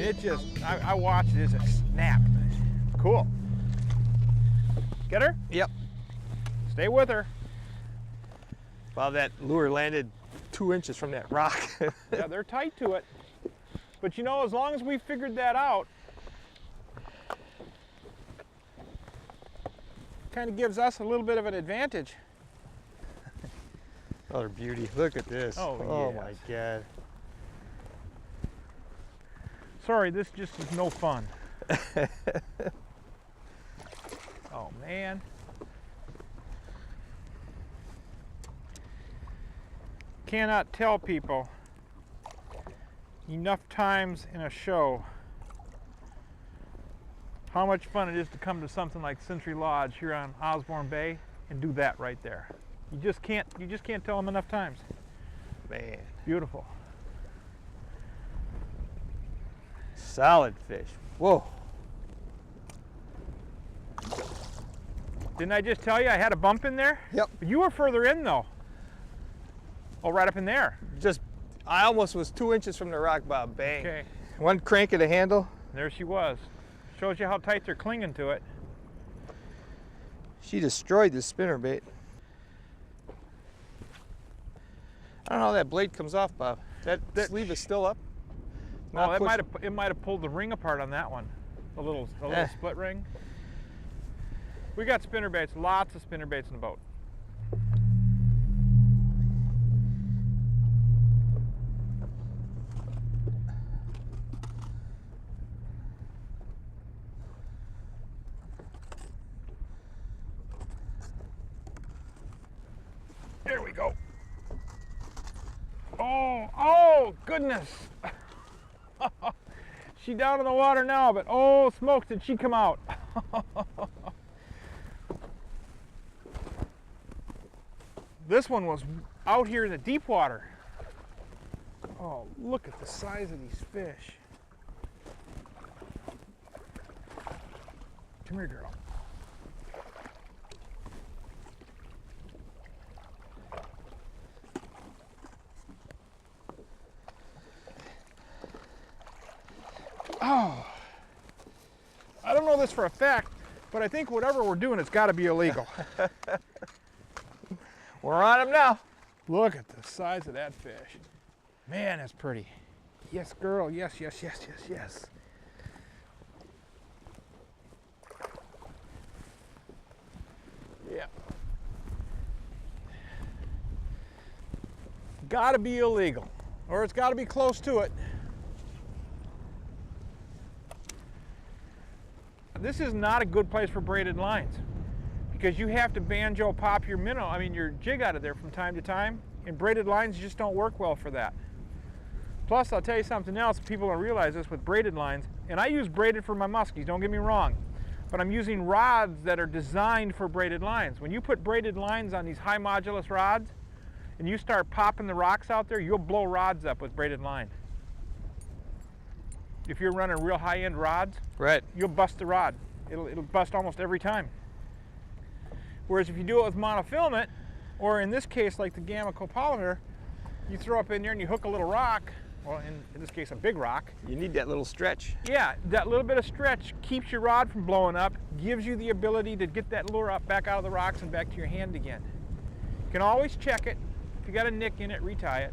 it just, I watched it, it snapped. Cool. Get her? Yep. Stay with her. Well, that lure landed 2 inches from that rock. Yeah, they're tight to it. But you know, as long as we figured that out, kind of gives us a little bit of an advantage. Another beauty. Look at this. Oh my God. Sorry, this just is no fun. Oh man. Cannot tell people enough times in a show how much fun it is to come to something like Century Lodge here on Osborne Bay and do that right there. You just can't tell them enough times. Man. Beautiful. Solid fish. Whoa. Didn't I just tell you I had a bump in there? Yep. But you were further in though. Oh, right up in there. I almost was 2 inches from the rock, Bob. Bang. Okay. One crank of the handle. There she was. Shows you how tight they're clinging to it. She destroyed the spinnerbait. I don't know how that blade comes off, Bob. That sleeve is still up. Oh, it might have pulled the ring apart on that one. The little split ring. We got spinnerbaits, lots of spinnerbaits in the boat. There we go. Oh goodness. She down in the water now, but oh smokes, did she come out. This one was out here in the deep water. Oh, look at the size of these fish. Come here, girl. Oh, I don't know this for a fact, but I think whatever we're doing, it's got to be illegal. We're on them now. Look at the size of that fish. Man, that's pretty. Yes, girl. Yes, yes, yes, yes, yes. Yeah. Got to be illegal, or it's got to be close to it. This is not a good place for braided lines because you have to banjo pop your your jig out of there from time to time, and braided lines just don't work well for that. Plus, I'll tell you something else, people don't realize this with braided lines, and I use braided for my muskies, don't get me wrong, but I'm using rods that are designed for braided lines. When you put braided lines on these high modulus rods and you start popping the rocks out there, you'll blow rods up with braided line. If you're running real high-end rods, right, you'll bust the rod. It'll bust almost every time. Whereas if you do it with monofilament, or in this case like the gamma copolymer, you throw up in there and you hook a little rock, well in this case a big rock. You need that little stretch. Yeah, that little bit of stretch keeps your rod from blowing up, gives you the ability to get that lure up back out of the rocks and back to your hand again. You can always check it. If you got a nick in it, retie it.